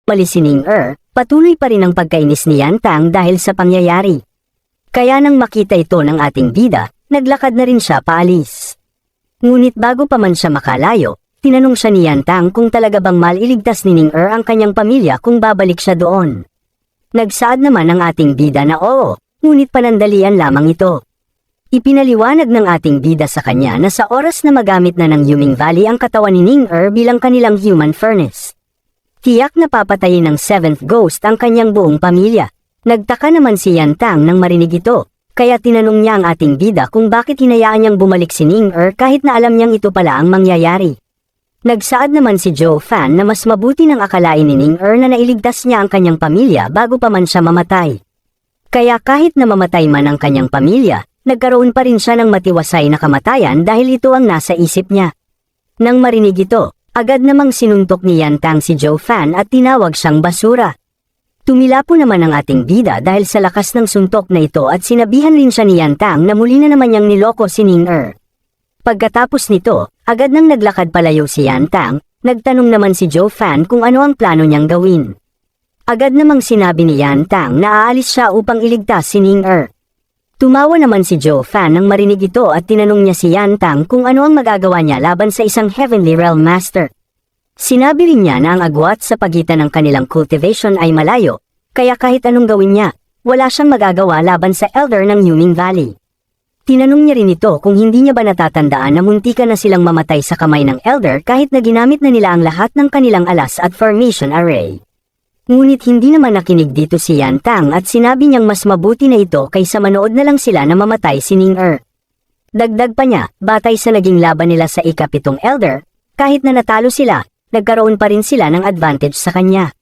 Umalis si Ning-er, patuloy pa rin ang pagkainis ni Yan Tang dahil sa pangyayari. Kaya nang makita ito ng ating bida, naglakad na rin siya paalis. Ngunit bago pa man siya makalayo, tinanong siya ni Yan Tang kung talaga bang maliligtas ni Ning-er ang kanyang pamilya kung babalik siya doon. Nagsaad naman ang ating bida na oo, ngunit panandalian lamang ito. Ipinaliwanag ng ating bida sa kanya na sa oras na magamit na ng Yuming Valley ang katawan ni Ning-er bilang kanilang human furnace, tiyak na papatayin ng 7th ghost ang kanyang buong pamilya. Nagtaka naman si Yan Tang nang marinig ito, kaya tinanong niya ang ating bida kung bakit hinayaan niyang bumalik si Ning-er kahit na alam niyang ito pala ang mangyayari. Nagsaad naman si Joe Fan na mas mabuti nang akalain ni Ning-er na nailigtas niya ang kanyang pamilya bago pa man siya mamatay. Kaya kahit na mamatay man ang kanyang pamilya, nagkaroon pa rin siya ng matiwasay na kamatayan dahil ito ang nasa isip niya. Nang marinig ito, agad namang sinuntok ni Yan Tang si Joe Fan at tinawag siyang basura. Tumila po naman ang ating bida dahil sa lakas ng suntok na ito at sinabihan rin siya ni Yan Tang na muli na naman niyang niloko si Ning-er. Pagkatapos nito, agad nang naglakad palayo si Yan Tang, nagtanong naman si Joe Fan kung ano ang plano niyang gawin. Agad namang sinabi ni Yan Tang na aalis siya upang iligtas si Ning-er. Tumawa naman si Joe Fan nang marinig ito at tinanong niya si Yan Tang kung ano ang magagawa niya laban sa isang Heavenly Realm Master. Sinabi rin niya na ang agwat sa pagitan ng kanilang cultivation ay malayo, kaya kahit anong gawin niya, wala siyang magagawa laban sa Elder ng Yuming Valley. Tinanong niya rin ito kung hindi niya ba natatandaan na muntikan na silang mamatay sa kamay ng Elder kahit na ginamit na nila ang lahat ng kanilang alas at formation array. Ngunit hindi naman nakinig dito si Yan Tang at sinabi niyang mas mabuti na ito kaysa manood na lang sila na mamatay si Ning-er. Dagdag pa niya, batay sa naging laban nila sa ika-7 Elder, kahit na natalo sila, nagkaroon pa rin sila ng advantage sa kanya.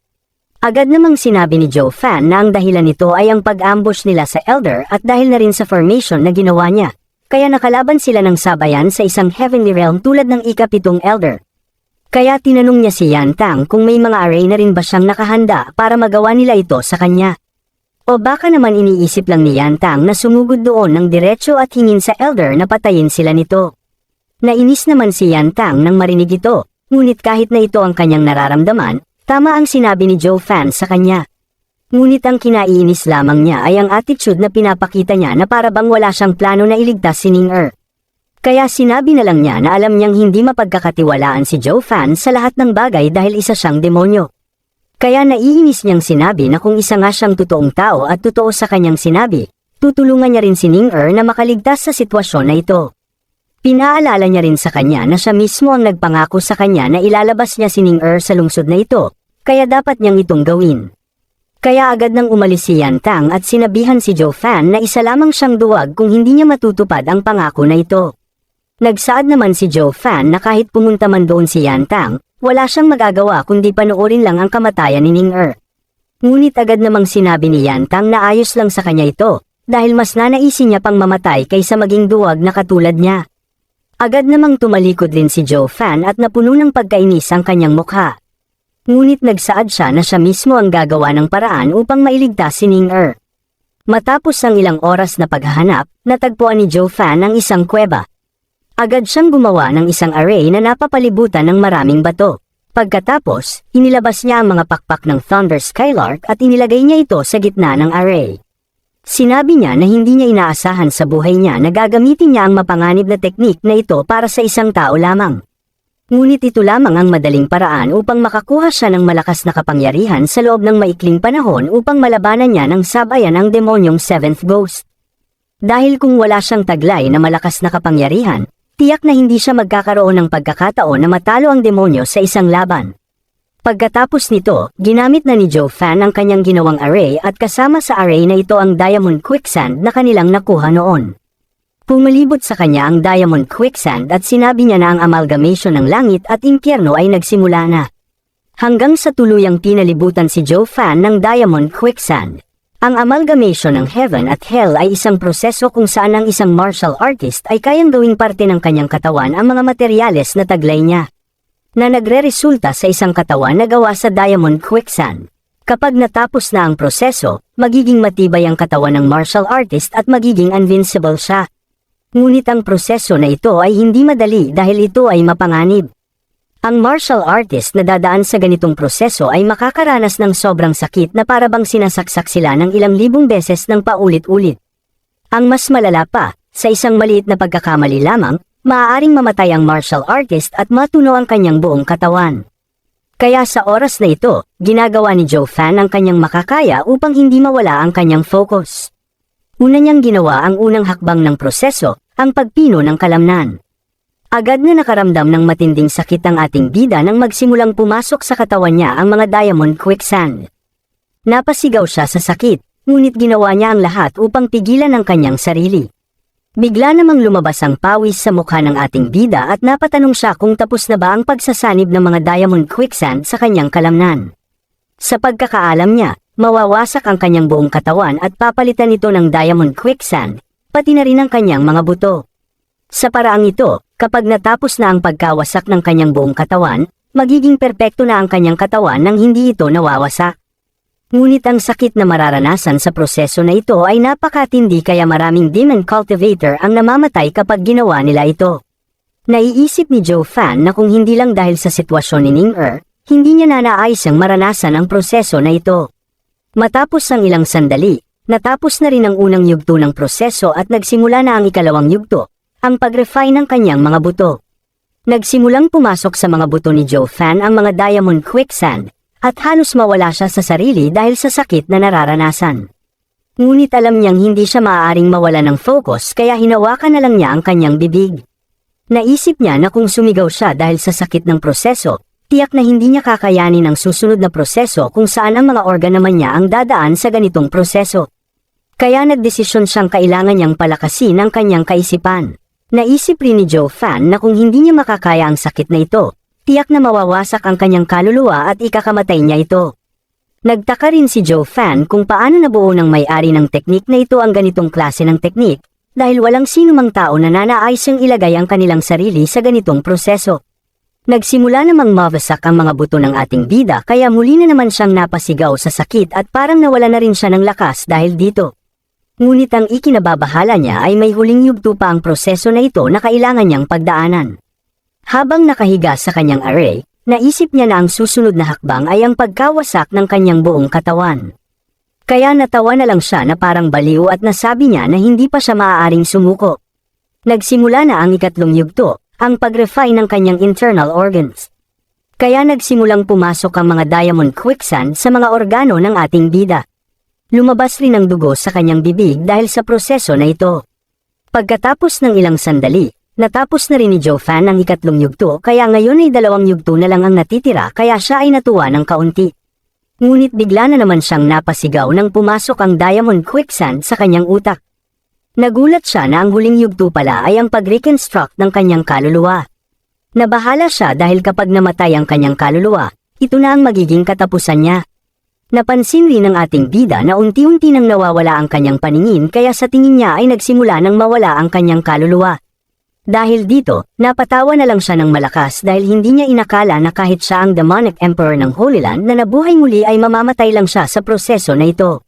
Agad namang sinabi ni Joe Fan na ang dahilan nito ay ang pag-ambush nila sa Elder at dahil na rin sa formation na ginawa niya, kaya nakalaban sila ng sabayan sa isang Heavenly Realm tulad ng ika-7 Elder. Kaya tinanong niya si Yan Tang kung may mga array na rin ba siyang nakahanda para magawa nila ito sa kanya. O baka naman iniisip lang ni Yan Tang na sumugod doon ng diretso at hingin sa Elder na patayin sila nito. Nainis naman si Yan Tang nang marinig ito. Ngunit kahit na ito ang kanyang nararamdaman, tama ang sinabi ni Joe Fan sa kanya. Ngunit ang kinaiinis lamang niya ay ang attitude na pinapakita niya na para bang wala siyang plano na iligtas si Ning-er. Kaya sinabi na lang niya na alam niyang hindi mapagkakatiwalaan si Joe Fan sa lahat ng bagay dahil isa siyang demonyo. Kaya naiinis niyang sinabi na kung isa nga siyang totoong tao at totoo sa kanyang sinabi, tutulungan niya rin si Ning-er na makaligtas sa sitwasyon na ito. Pinaalala niya rin sa kanya na siya mismo ang nagpangako sa kanya na ilalabas niya si Ning-er sa lungsod na ito, kaya dapat niyang itong gawin. Kaya agad nang umalis si Yan Tang at sinabihan si Joe Fan na isa lamang siyang duwag kung hindi niya matutupad ang pangako na ito. Nagsaad naman si Joe Fan na kahit pumunta man doon si Yan Tang, wala siyang magagawa kundi panoorin lang ang kamatayan ni Ning-er. Ngunit agad namang sinabi ni Yan Tang na ayos lang sa kanya ito, dahil mas nanaisin niya pang mamatay kaysa maging duwag na katulad niya. Agad namang tumalikod din si Joe Fan at napuno ng pagkainis ang kanyang mukha. Ngunit nagsaad siya na siya mismo ang gagawa ng paraan upang mailigtas si Ning-er. Matapos ang ilang oras na paghahanap, natagpuan ni Joe Fan ang isang kuweba. Agad siyang gumawa ng isang array na napapalibutan ng maraming bato. Pagkatapos, inilabas niya ang mga pakpak ng Thunder Skylark at inilagay niya ito sa gitna ng array. Sinabi niya na hindi niya inaasahan sa buhay niya na gagamitin niya ang mapanganib na teknik na ito para sa isang tao lamang. Ngunit ito lamang ang madaling paraan upang makakuha siya ng malakas na kapangyarihan sa loob ng maikling panahon upang malabanan niya ng sabayan ang demonyong 7th ghost. Dahil kung wala siyang taglay na malakas na kapangyarihan, tiyak na hindi siya magkakaroon ng pagkakataon na matalo ang demonyo sa isang laban. Pagkatapos nito, ginamit na ni Joe Fan ang kanyang ginawang array at kasama sa array na ito ang Diamond Quicksand na kanilang nakuha noon. Pumalibot sa kanya ang Diamond Quicksand at sinabi niya na ang amalgamation ng langit at impyerno ay nagsimula na. Hanggang sa tuluyang pinalibutan si Joe Fan ng Diamond Quicksand. Ang amalgamation ng Heaven at Hell ay isang proseso kung saan ang isang martial artist ay kayang gawing parte ng kanyang katawan ang mga materyales na taglay niya, na nagre-resulta sa isang katawan na gawa sa Diamond Quicksand. Kapag natapos na ang proseso, magiging matibay ang katawan ng martial artist at magiging invincible siya. Ngunit ang proseso na ito ay hindi madali dahil ito ay mapanganib. Ang martial artist na dadaan sa ganitong proseso ay makakaranas ng sobrang sakit na para bang sinasaksak sila ng ilang libong beses ng paulit-ulit. Ang mas malala pa, sa isang maliit na pagkakamali lamang, maaaring mamatay ang martial artist at matunaw ang kanyang buong katawan. Kaya sa oras na ito, ginagawa ni Joe Fan ang kanyang makakaya upang hindi mawala ang kanyang focus. Una niyang ginawa ang unang hakbang ng proseso, ang pagpino ng kalamnan. Agad na nakaramdam ng matinding sakit ang ating bida nang magsimulang pumasok sa katawan niya ang mga diamond quicksand. Napasigaw siya sa sakit, ngunit ginawa niya ang lahat upang pigilan ang kanyang sarili. Bigla namang lumabas ang pawis sa mukha ng ating bida at napatanong siya kung tapos na ba ang pagsasanib ng mga diamond quicksand sa kanyang kalamnan. Sa pagkakaalam niya, mawawasak ang kanyang buong katawan at papalitan ito ng diamond quicksand, pati na rin ang kanyang mga buto. Sa paraang ito, kapag natapos na ang pagkawasak ng kanyang buong katawan, magiging perpekto na ang kanyang katawan nang hindi ito nawawasak. Ngunit ang sakit na mararanasan sa proseso na ito ay napakatindi kaya maraming demon cultivator ang namamatay kapag ginawa nila ito. Naiisip ni Joe Fan na kung hindi lang dahil sa sitwasyon ni Ning-er, hindi niya nanaisang maranasan ang proseso na ito. Matapos ang ilang sandali, natapos na rin ang unang yugto ng proseso at nagsimula na ang ikalawang yugto, ang pag-refine ng kanyang mga buto. Nagsimulang pumasok sa mga buto ni Joe Fan ang mga diamond quicksand, at halos mawala siya sa sarili dahil sa sakit na nararanasan. Ngunit alam niyang hindi siya maaaring mawala ng focus kaya hinawakan na lang niya ang kanyang bibig. Naisip niya na kung sumigaw siya dahil sa sakit ng proseso, tiyak na hindi niya kakayanin ang susunod na proseso kung saan ang mga organ naman niya ang dadaan sa ganitong proseso. Kaya nagdesisyon siyang kailangan niyang palakasin ang kanyang kaisipan. Naisip rin ni Joe Fan na kung hindi niya makakaya ang sakit na ito, tiyak na mawawasak ang kanyang kaluluwa at ikakamatay niya ito. Nagtaka rin si Joe Fan kung paano nabuo ng may-ari ng teknik na ito ang ganitong klase ng teknik, dahil walang sinumang tao na nanaisang ilagay ang kanilang sarili sa ganitong proseso. Nagsimula namang mawasak ang mga buto ng ating bida kaya muli na naman siyang napasigaw sa sakit at parang nawala na rin siya ng lakas dahil dito. Ngunit ang ikinababahala niya ay may huling yugto pa ang proseso na ito na kailangan niyang pagdaanan. Habang nakahiga sa kanyang array, naisip niya na ang susunod na hakbang ay ang pagkawasak ng kanyang buong katawan. Kaya natawa na lang siya na parang baliw at nasabi niya na hindi pa siya maaaring sumuko. Nagsimula na ang ikatlong yugto, ang pag-refine ng kanyang internal organs. Kaya nagsimulang pumasok ang mga diamond quicksand sa mga organo ng ating bida. Lumabas rin ang dugo sa kanyang bibig dahil sa proseso na ito. Pagkatapos ng ilang sandali, natapos na rin ni Joe Fan ang ikatlong yugto kaya ngayon ay dalawang yugto na lang ang natitira kaya siya ay natuwa ng kaunti. Ngunit bigla na naman siyang napasigaw nang pumasok ang diamond quicksand sa kanyang utak. Nagulat siya na ang huling yugto pala ay ang pag-reconstruct ng kanyang kaluluwa. Nabahala siya dahil kapag namatay ang kanyang kaluluwa, ito na ang magiging katapusan niya. Napansin rin ng ating bida na unti-unti nang nawawala ang kanyang paningin kaya sa tingin niya ay nagsimula nang mawala ang kanyang kaluluwa. Dahil dito, napatawa na lang siya ng malakas dahil hindi niya inakala na kahit siya ang demonic emperor ng Holy Land na nabuhay muli ay mamamatay lang siya sa proseso na ito.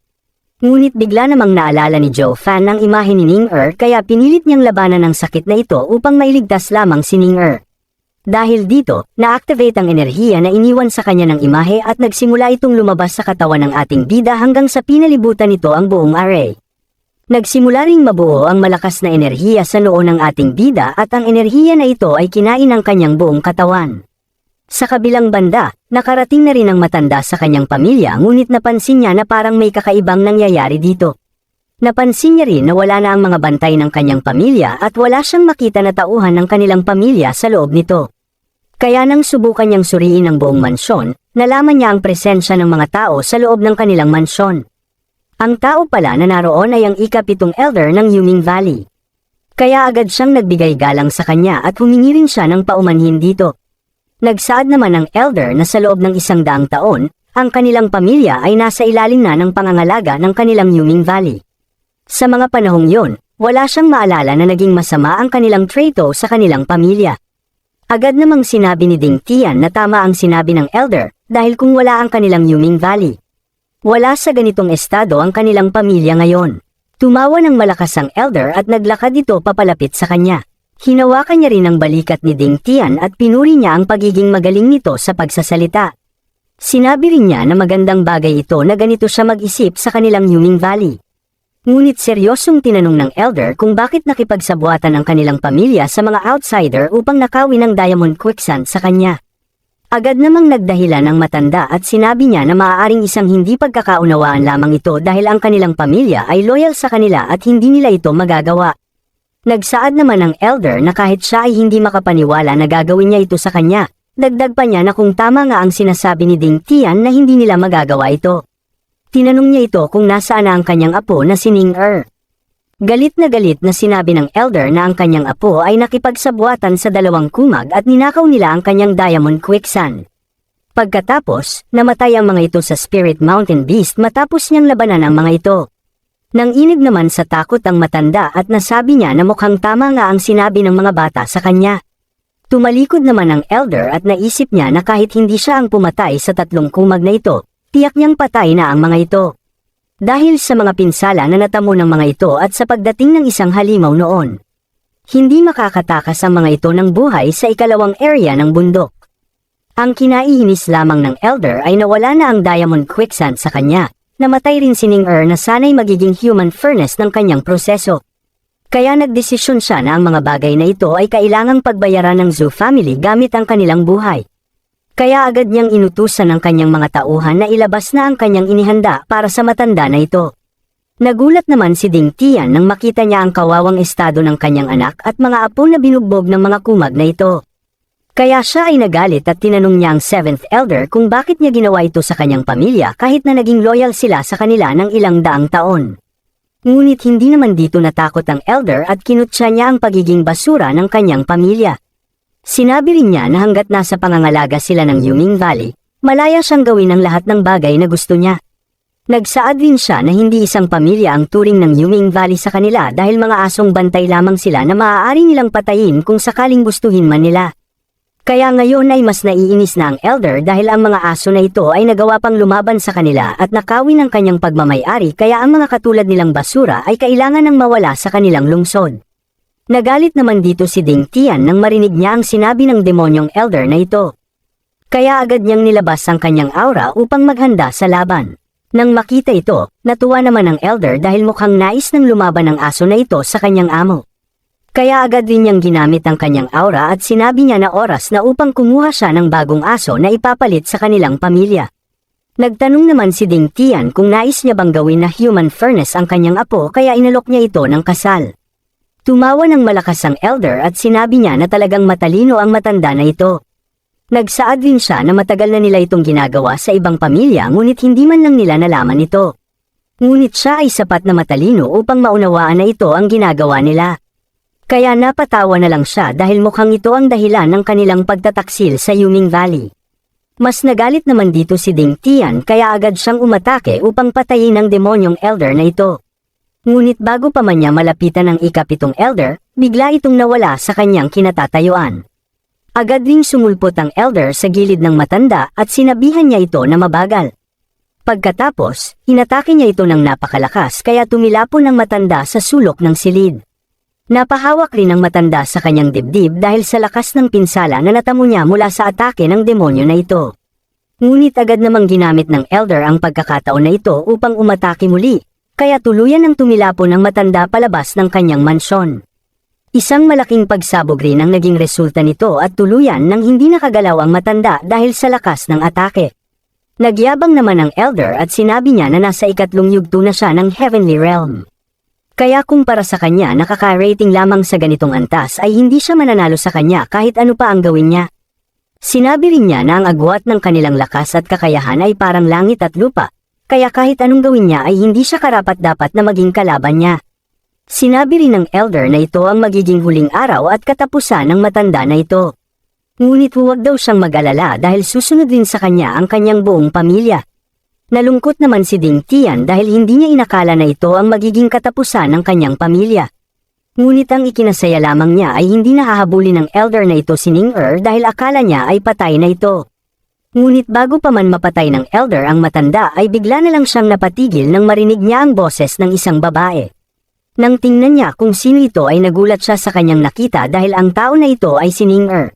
Ngunit bigla namang naalala ni Joe Fan ang imahe ni Ning-er kaya pinilit niyang labanan ang sakit na ito upang mailigtas lamang si Ning-er. Dahil dito, na-activate ang enerhiya na iniwan sa kanya ng imahe at nagsimula itong lumabas sa katawan ng ating bida hanggang sa pinalibutan nito ang buong array. Nagsimula ring mabuo ang malakas na enerhiya sa noo ng ating bida at ang enerhiya na ito ay kinain ng kanyang buong katawan. Sa kabilang banda, nakarating na rin ang matanda sa kanyang pamilya ngunit napansin niya na parang may kakaibang nangyayari dito. Napansin niya rin na wala na ang mga bantay ng kanyang pamilya at wala siyang makita na tauhan ng kanilang pamilya sa loob nito. Kaya nang subukan niyang suriin ang buong mansyon, nalaman niya ang presensya ng mga tao sa loob ng kanilang mansyon. Ang tao pala na naroon ay ang ika-7 elder ng Yuming Valley. Kaya agad siyang nagbigay galang sa kanya at humingi rin siya ng paumanhin dito. Nagsaad naman ang elder na sa loob ng 100 taon, ang kanilang pamilya ay nasa ilalim na ng pangangalaga ng kanilang Yuming Valley. Sa mga panahong yon, wala siyang maalala na naging masama ang kanilang trato sa kanilang pamilya. Agad namang sinabi ni Ding Tian na tama ang sinabi ng elder dahil kung wala ang kanilang Yuming Valley, wala sa ganitong estado ang kanilang pamilya ngayon. Tumawa ng malakas ang elder at naglakad ito papalapit sa kanya. Hinawakan niya rin ang balikat ni Ding Tian at pinuri niya ang pagiging magaling nito sa pagsasalita. Sinabi rin niya na magandang bagay ito na ganito siya mag-isip sa kanilang Yuming Valley. Ngunit seryosong tinanong ng elder kung bakit nakipagsabuatan ang kanilang pamilya sa mga outsider upang nakawin ang Diamond Quicksand sa kanya. Agad namang nagdahilan ang matanda at sinabi niya na maaaring isang hindi pagkakaunawaan lamang ito dahil ang kanilang pamilya ay loyal sa kanila at hindi nila ito magagawa. Nagsaad naman ang elder na kahit siya ay hindi makapaniwala na gagawin niya ito sa kanya, dagdag pa niya na kung tama nga ang sinasabi ni Ding Tian na hindi nila magagawa ito. Tinanong niya ito kung nasaan na ang kanyang apo na si Ning Er. Galit na sinabi ng elder na ang kanyang apo ay nakipagsabuatan sa dalawang kumag at ninakaw nila ang kanyang Diamond Quicksand. Pagkatapos, namatay ang mga ito sa Spirit Mountain Beast matapos niyang labanan ang mga ito. Nanginig naman sa takot ang matanda at nasabi niya na mukhang tama nga ang sinabi ng mga bata sa kanya. Tumalikod naman ang elder at naisip niya na kahit hindi siya ang pumatay sa tatlong kumag na ito, tiyak niyang patay na ang mga ito. Dahil sa mga pinsala na natamo ng mga ito at sa pagdating ng isang halimaw noon. Hindi makakatakas ang mga ito ng buhay sa ikalawang area ng bundok. Ang kinaihinis lamang ng elder ay nawala na ang Diamond Quicksand sa kanya. Namatay rin si Ning Er na sana'y magiging human furnace ng kanyang proseso. Kaya nagdesisyon siya na ang mga bagay na ito ay kailangang pagbayaran ng Zhou family gamit ang kanilang buhay. Kaya agad niyang inutusan ng kanyang mga tauhan na ilabas na ang kanyang inihanda para sa matanda na ito. Nagulat naman si Ding Tian nang makita niya ang kawawang estado ng kanyang anak at mga apo na binugbog ng mga kumag na ito. Kaya siya ay nagalit at tinanong niya ang 7th elder kung bakit niya ginawa ito sa kanyang pamilya kahit na naging loyal sila sa kanila ng ilang daang taon. Ngunit hindi naman dito natakot ang elder at kinutya niya ang pagiging basura ng kanyang pamilya. Sinabi rin niya na hanggat nasa pangangalaga sila ng Yuming Valley, malaya siyang gawin ang lahat ng bagay na gusto niya. Nagsaad rin siya na hindi isang pamilya ang turing ng Yuming Valley sa kanila dahil mga asong bantay lamang sila na maaari nilang patayin kung sakaling gustuhin man nila. Kaya ngayon ay mas naiinis na ang elder dahil ang mga aso na ito ay nagawa pang lumaban sa kanila at nakawin ang kanyang pagmamayari kaya ang mga katulad nilang basura ay kailangan ng mawala sa kanilang lungsod. Nagalit naman dito si Ding Tian nang marinig niya ang sinabi ng demonyong elder na ito. Kaya agad niyang nilabas ang kanyang aura upang maghanda sa laban. Nang makita ito, natuwa naman ang elder dahil mukhang nais ng lumaban ang aso na ito sa kanyang amo. Kaya agad rin niyang ginamit ang kanyang aura at sinabi niya na oras na upang kumuha siya ng bagong aso na ipapalit sa kanilang pamilya. Nagtanong naman si Ding Tian kung nais niya bang gawin na human furnace ang kanyang apo kaya inalok niya ito ng kasal. Tumawa ng malakas ang elder at sinabi niya na talagang matalino ang matanda na ito. Nagsaad din siya na matagal na nila itong ginagawa sa ibang pamilya ngunit hindi man lang nila nalaman ito. Ngunit siya ay sapat na matalino upang maunawaan na ito ang ginagawa nila. Kaya napatawa na lang siya dahil mukhang ito ang dahilan ng kanilang pagtataksil sa Yuming Valley. Mas nagalit naman dito si Ding Tian kaya agad siyang umatake upang patayin ang demonyong elder na ito. Ngunit bago pa man niya malapitan ang ikapitong elder, bigla itong nawala sa kanyang kinatatayuan. Agad ring sumulpot ang elder sa gilid ng matanda at sinabihan niya ito na mabagal. Pagkatapos, inatake niya ito ng napakalakas kaya tumilapon ang matanda sa sulok ng silid. Napahawak rin ang matanda sa kanyang dibdib dahil sa lakas ng pinsala na natamo niya mula sa atake ng demonyo na ito. Ngunit agad namang ginamit ng elder ang pagkakataon na ito upang umatake muli. Kaya tuluyan ang tumilapon ng matanda palabas ng kanyang mansyon. Isang malaking pagsabog rin ang naging resulta nito at tuluyan nang hindi nakagalaw ang matanda dahil sa lakas ng atake. Nagyabang naman ang elder at sinabi niya na nasa ikatlong yugto na siya ng Heavenly Realm. Kaya kung para sa kanya nakaka-rating lamang sa ganitong antas ay hindi siya mananalo sa kanya kahit ano pa ang gawin niya. Sinabi rin niya na ang agwat ng kanilang lakas at kakayahan ay parang langit at lupa. Kaya kahit anong gawin niya ay hindi siya karapat-dapat na maging kalaban niya. Sinabi rin ng elder na ito ang magiging huling araw at katapusan ng matanda na ito. Ngunit huwag daw siyang mag-alala dahil susunod din sa kanya ang kanyang buong pamilya. Nalungkot naman si Ding Tian dahil hindi niya inakala na ito ang magiging katapusan ng kanyang pamilya. Ngunit ang ikinasaya lamang niya ay hindi nahahabulin ng elder na ito si Ning Er dahil akala niya ay patay na ito. Ngunit bago pa man mapatay ng elder ang matanda ay bigla na lang siyang napatigil nang marinig niya ang boses ng isang babae. Nang tingnan niya kung sino ito ay nagulat siya sa kanyang nakita dahil ang tao na ito ay si Ning-er.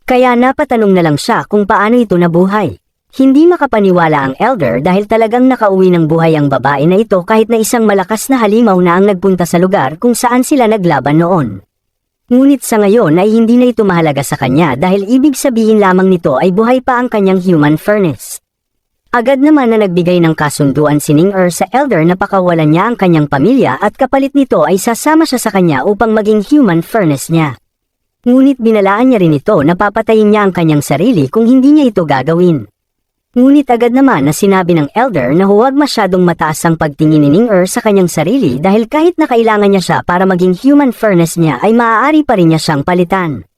Kaya napatanong na lang siya kung paano ito nabuhay. Hindi makapaniwala ang elder dahil talagang nakauwi ng buhay ang babae na ito kahit na isang malakas na halimaw na ang nagpunta sa lugar kung saan sila naglaban noon. Ngunit sa ngayon ay hindi na ito mahalaga sa kanya dahil ibig sabihin lamang nito ay buhay pa ang kanyang human furnace. Agad naman na nagbigay ng kasunduan si Ning-er sa elder na pakawalan niya ang kanyang pamilya at kapalit nito ay sasama siya sa kanya upang maging human furnace niya. Ngunit binalaan niya rin ito na papatayin niya ang kanyang sarili kung hindi niya ito gagawin. Ngunit agad naman na sinabi ng elder na huwag masyadong mataas ang pagtingin ni Ning-er sa kanyang sarili dahil kahit na kailangan niya siya para maging human furnace niya ay maaari pa rin niya siyang palitan.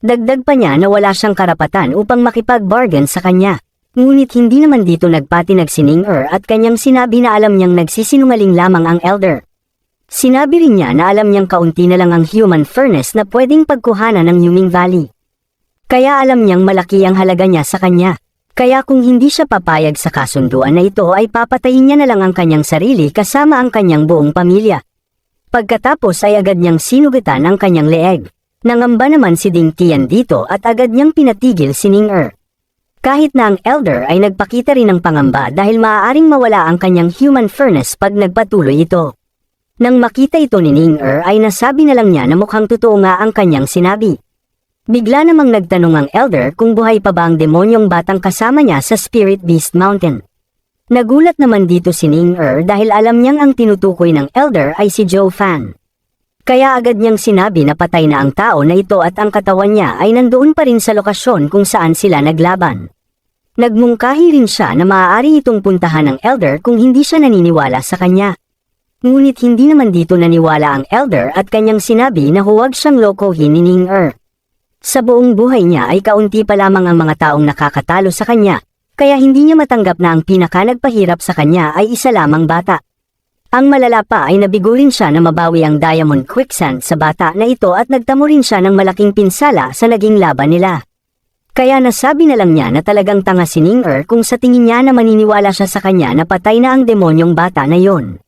Dagdag pa niya na wala siyang karapatan upang makipag-bargain sa kanya. Ngunit hindi naman dito nagpatinag si Ning-er at kanyang sinabi na alam niyang nagsisinungaling lamang ang elder. Sinabi rin niya na alam niyang kaunti na lang ang human furnace na pwedeng pagkuhanan ng Yuming Valley. Kaya alam niyang malaki ang halaga niya sa kanya. Kaya kung hindi siya papayag sa kasunduan na ito ay papatayin niya na lang ang kanyang sarili kasama ang kanyang buong pamilya. Pagkatapos ay agad niyang sinugutan ang kanyang leeg. Nangamba naman si Ding Tian dito at agad niyang pinatigil si Ning-er. Kahit na ang elder ay nagpakita rin ng pangamba dahil maaaring mawala ang kanyang human furnace pag nagpatuloy ito. Nang makita ito ni Ning-er ay nasabi na lang niya na mukhang totoo nga ang kanyang sinabi. Bigla namang nagtanong ang elder kung buhay pa ba ang demonyong batang kasama niya sa Spirit Beast Mountain. Nagulat naman dito si Ning-er dahil alam niyang ang tinutukoy ng elder ay si Zhou Fan. Kaya agad niyang sinabi na patay na ang tao na ito at ang katawan niya ay nandoon pa rin sa lokasyon kung saan sila naglaban. Nagmungkahi rin siya na maaari itong puntahan ng elder kung hindi siya naniniwala sa kanya. Ngunit hindi naman dito naniwala ang elder at kanyang sinabi na huwag siyang lokohin ni Ning-er. Sa buong buhay niya ay kaunti pa lamang ang mga taong nakakatalo sa kanya, kaya hindi niya matanggap na ang pinaka nagpahirap sa kanya ay isa lamang bata. Ang malala pa ay nabigo rin siya na mabawi ang Diamond Quicksand sa bata na ito at nagtamo rin siya ng malaking pinsala sa naging laban nila. Kaya nasabi na lang niya na talagang tanga si Ning-er kung sa tingin niya na maniniwala siya sa kanya na patay na ang demonyong bata na yon.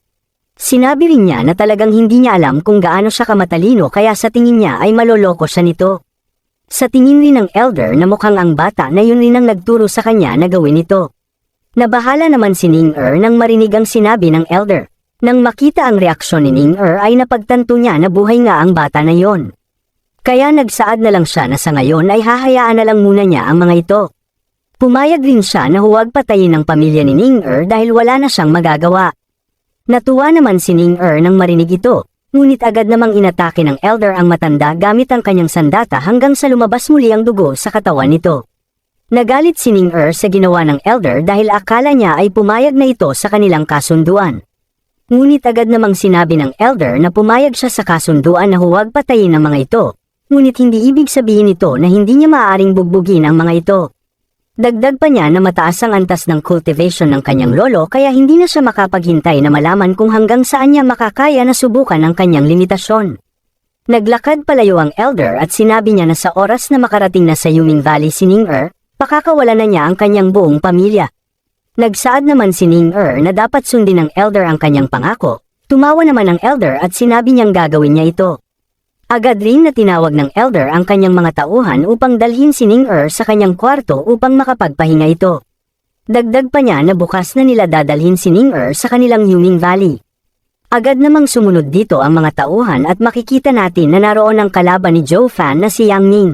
Sinabi rin niya na talagang hindi niya alam kung gaano siya kamatalino kaya sa tingin niya ay maloloko siya nito. Sa tingin rin ng elder na mukhang ang bata na yun rin ang nagturo sa kanya na gawin ito. Nabahala naman si Ning-er nang marinig ang sinabi ng elder. Nang makita ang reaksyon ni Ning-er ay napagtanto niya na buhay nga ang bata na yon. Kaya nagsaad na lang siya na sa ngayon ay hahayaan na lang muna niya ang mga ito. Pumayag rin siya na huwag patayin ang pamilya ni Ning-er dahil wala na siyang magagawa. Natuwa naman si Ning-er nang marinig ito, ngunit agad namang inatake ng elder ang matanda gamit ang kanyang sandata hanggang sa lumabas muli ang dugo sa katawan nito. Nagalit si Ning-er sa ginawa ng elder dahil akala niya ay pumayag na ito sa kanilang kasunduan. Ngunit agad namang sinabi ng elder na pumayag siya sa kasunduan na huwag patayin ang mga ito, ngunit hindi ibig sabihin ito na hindi niya maaaring bugbugin ang mga ito. Dagdag pa niya na mataas ang antas ng cultivation ng kanyang lolo kaya hindi na siya makapaghintay na malaman kung hanggang saan niya makakaya na subukan ang kanyang limitasyon. Naglakad palayo ang elder at sinabi niya na sa oras na makarating na sa Yuming Valley si Ning-er, pakakawalan na niya ang kanyang buong pamilya. Nagsaad naman si Ning-er na dapat sundin ng elder ang kanyang pangako. Tumawa naman ang elder at sinabi niyang gagawin niya ito. Agad rin na tinawag ng elder ang kanyang mga tauhan upang dalhin si Ning-er sa kanyang kwarto upang makapagpahinga ito. Dagdag pa niya na bukas na nila dadalhin si Ning-er sa kanilang Yuming Valley. Agad namang sumunod dito ang mga tauhan at makikita natin na naroon ang kalaban ni Zhou Fan na si Yang Ning.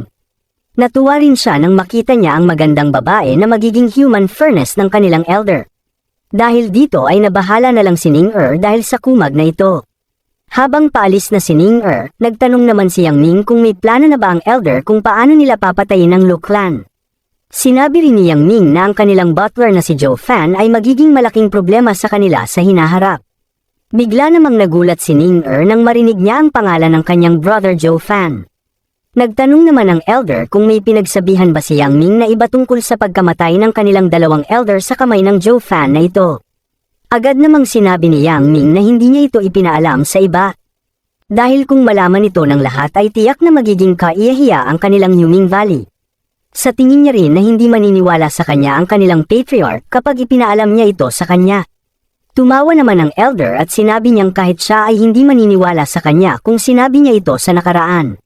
Natuwa rin siya nang makita niya ang magandang babae na magiging human furnace ng kanilang elder. Dahil dito ay nabahala na lang si Ning-er dahil sa kumag na ito. Habang paalis na si Ning-er, nagtanong naman si Yang Ning kung may plano na ba ang elder kung paano nila papatayin ang Lu clan. Sinabi rin ni Yang Ning na ang kanilang butler na si Zhou Fan ay magiging malaking problema sa kanila sa hinaharap. Bigla namang nagulat si Ning-er nang marinig niya ang pangalan ng kanyang brother Zhou Fan. Nagtanong naman ang elder kung may pinagsabihan ba si Yang Ning na iba tungkol sa pagkamatay ng kanilang dalawang elder sa kamay ng Zhou Fan na ito. Agad namang sinabi ni Yang Ning na hindi niya ito ipinaalam sa iba. Dahil kung malaman ito ng lahat ay tiyak na magiging kaiyahiya ang kanilang Yuming Valley. Sa tingin niya rin na hindi maniniwala sa kanya ang kanilang patriarch kapag ipinaalam niya ito sa kanya. Tumawa naman ang elder at sinabi niyang kahit siya ay hindi maniniwala sa kanya kung sinabi niya ito sa nakaraan.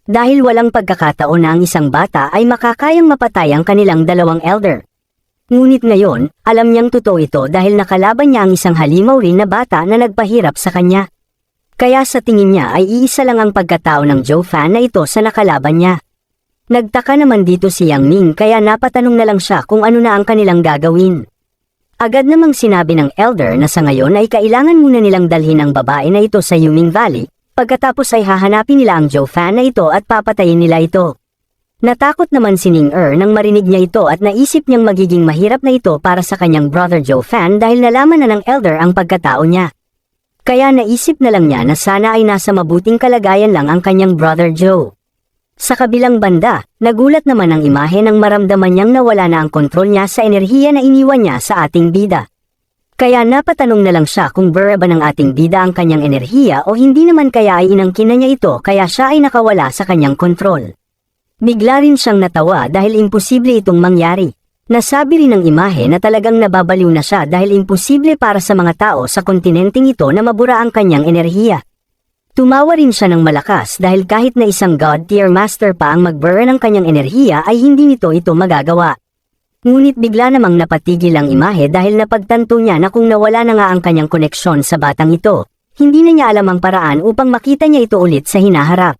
Dahil walang pagkakataon na ang isang bata ay makakayang mapatay ang kanilang dalawang elder. Ngunit ngayon, alam niyang totoo ito dahil nakalaban niya ang isang halimaw rin na bata na nagpahirap sa kanya. Kaya sa tingin niya ay iisa lang ang pagkatao ng Joe Fan na ito sa nakalaban niya. Nagtaka naman dito si Yang Ming kaya napatanong na lang siya kung ano na ang kanilang gagawin. Agad namang sinabi ng elder na sa ngayon ay kailangan muna nilang dalhin ang babae na ito sa Yuming Valley, pagkatapos ay hahanapin nila ang Joe Fan na ito at papatayin nila ito. Natakot naman si Ning nang marinig niya ito at naisip niyang magiging mahirap na ito para sa kanyang brother Joe Fan dahil nalaman na ng elder ang pagkatao niya. Kaya naisip na lang niya na sana ay nasa mabuting kalagayan lang ang kanyang brother Joe. Sa kabilang banda, nagulat naman ang imahe nang maramdaman niyang nawala na ang kontrol niya sa enerhiya na iniwan niya sa ating bida. Kaya napatanong na lang siya kung ba ng ating bida ang kanyang enerhiya o hindi naman kaya ay inangkin na niya ito kaya siya ay nakawala sa kanyang kontrol. Bigla rin siyang natawa dahil imposible itong mangyari. Nasabi rin ng imahe na talagang nababaliw na siya dahil imposible para sa mga tao sa kontinenteng ito na mabura ang kanyang enerhiya. Tumawa rin siya ng malakas dahil kahit na isang God-tier master pa ang mag-burn ng kanyang enerhiya ay hindi nito ito magagawa. Ngunit bigla namang napatigil ang imahe dahil napagtanto niya na kung nawala na nga ang kanyang koneksyon sa batang ito, hindi na niya alam ang paraan upang makita niya ito ulit sa hinaharap.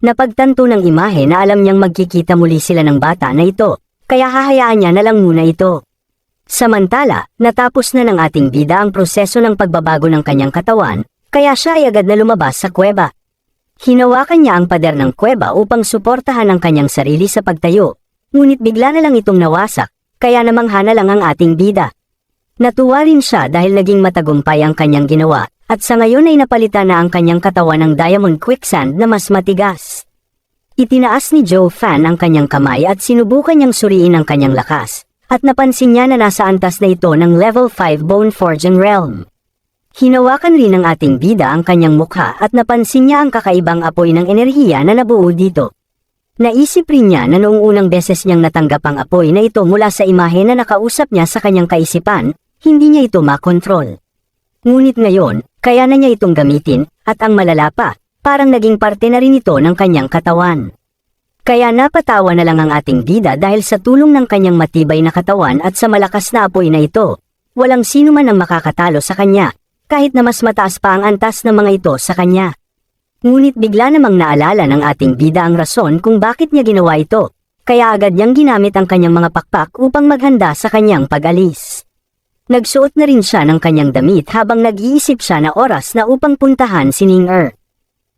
Napagtanto ng imahe na alam niyang magkikita muli sila ng bata na ito, kaya hahayaan niya na lang muna ito. Samantala, natapos na ng ating bida ang proseso ng pagbabago ng kanyang katawan, kaya siya ay agad na lumabas sa kuweba. Hinawakan niya ang pader ng kuweba upang suportahan ang kanyang sarili sa pagtayo, ngunit bigla na lang itong nawasak, kaya namangha na lang ang ating bida. Natuwa rin siya dahil naging matagumpay ang kanyang ginawa, at sa ngayon ay napalitan na ang kanyang katawan ng diamond quicksand na mas matigas. Itinaas ni Joe Fan ang kanyang kamay at sinubukan niyang suriin ang kanyang lakas, at napansin niya na nasa antas na ito ng level 5 bone forging realm. Hinawakan rin ng ating bida ang kanyang mukha at napansin niya ang kakaibang apoy ng enerhiya na nabuo dito. Naisip rin niya na noong unang beses niyang natanggap ang apoy na ito mula sa imahe na nakausap niya sa kanyang kaisipan, hindi niya ito makontrol. Ngunit ngayon, kaya na niya itong gamitin, at ang malala pa, parang naging parte na rin ito ng kanyang katawan. Kaya napatawa na lang ang ating bida dahil sa tulong ng kanyang matibay na katawan at sa malakas na apoy na ito, walang sino man ang makakatalo sa kanya, kahit na mas mataas pa ang antas ng mga ito sa kanya. Ngunit bigla namang naalala ng ating bida ang rason kung bakit niya ginawa ito, kaya agad niyang ginamit ang kanyang mga pakpak upang maghanda sa kanyang pag-alis. Nagsuot na rin siya ng kanyang damit habang nag-iisip siya na oras na upang puntahan si Ning.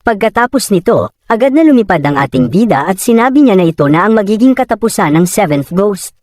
Pagkatapos nito, agad na lumipad ang ating bida at sinabi niya na ito na ang magiging katapusan ng 7th Ghost.